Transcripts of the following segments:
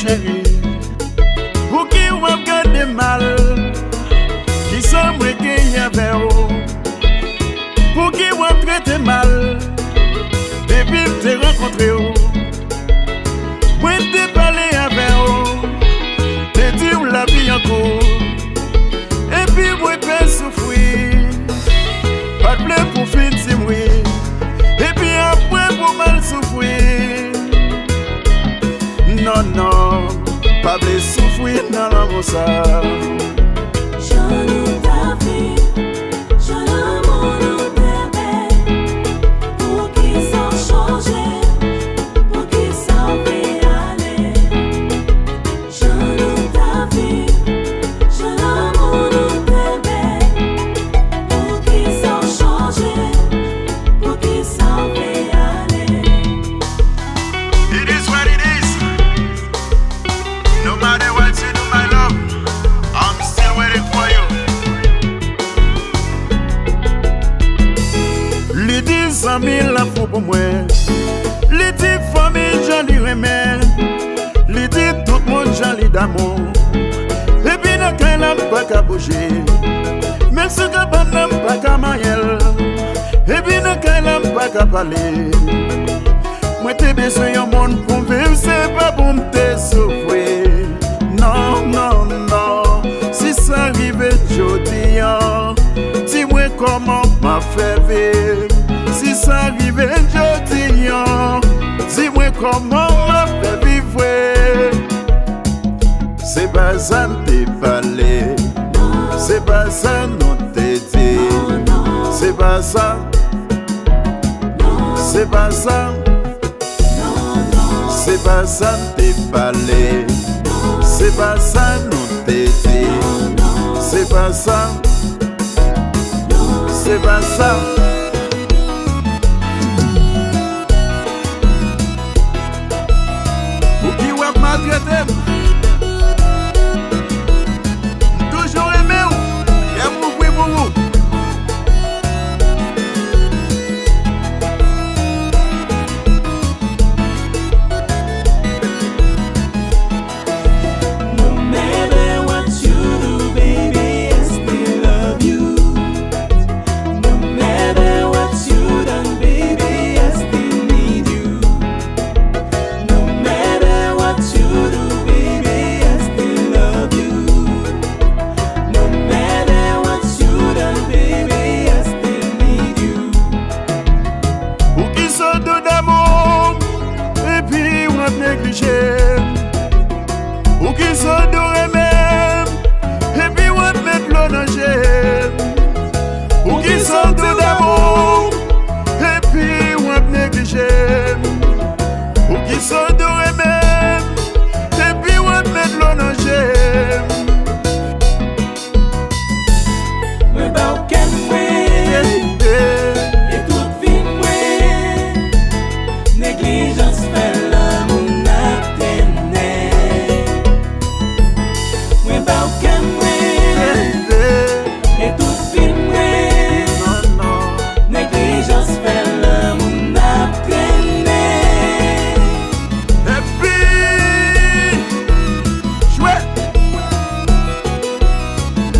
Chérie, pour qui on regarde mal, qui semble qu'il y avait pour qui on traite mal, depuis que t'es rencontré, moi t'ai parlé avec t'ai dit où la vie encore, et puis moi t'ai souffrir, pas de plaisir pour finir moi, et puis après pour mal souffrir. Non, non, pas de souffrir dans l'amour ça. Je loue ta vie, je l'amour nous t'aimer. Pour qu'ils s'en changent, pour qu'ils s'en fait aller. Je loue ta vie, je l'amour nous t'aimer. Pour qu'ils s'en changent, pour qu'ils s'en fait aller. It is what it is. No matter what you do, my love, I'm still waiting for you. Les 10 amis la font pour moi. Les 10 familles, j'en ai remets. Les 10 tout le monde, j'en ai d'amour. Et puis, n'a qu'un n'a pas qu'à bouger. Même si qu'un n'a pas qu'à manger. Et puis, n'a qu'un n'a pas qu'à parler. Moi, t'es besoin d'un monde pour vivre, c'est pas pour me souffrir. Non, non, non, si ça arrive aujourd'hui, dis-moi comment m'a fait vivre. Si ça arrive aujourd'hui, dis-moi comment m'a fait vivre. C'est pas ça t'es parlé, c'est pas ça non t'es dit, c'est pas ça, c'est pas ça. C'est pas ça t'es parlé, c'est pas ça non t'es dit, c'est pas ça, c'est pas ça. Pour qui wap maltraité, toujours aimé ou, j'aime vous pour vous. Ou qui s'adore même, et puis on met l'eau dans le. Ou qui s'adore d'amour, et puis on néglige. Ou qui s'adore même, et puis on met l'eau dans le. Mais bah aucun et tout vite négligence fait l'amour.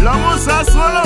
L'amour ça soit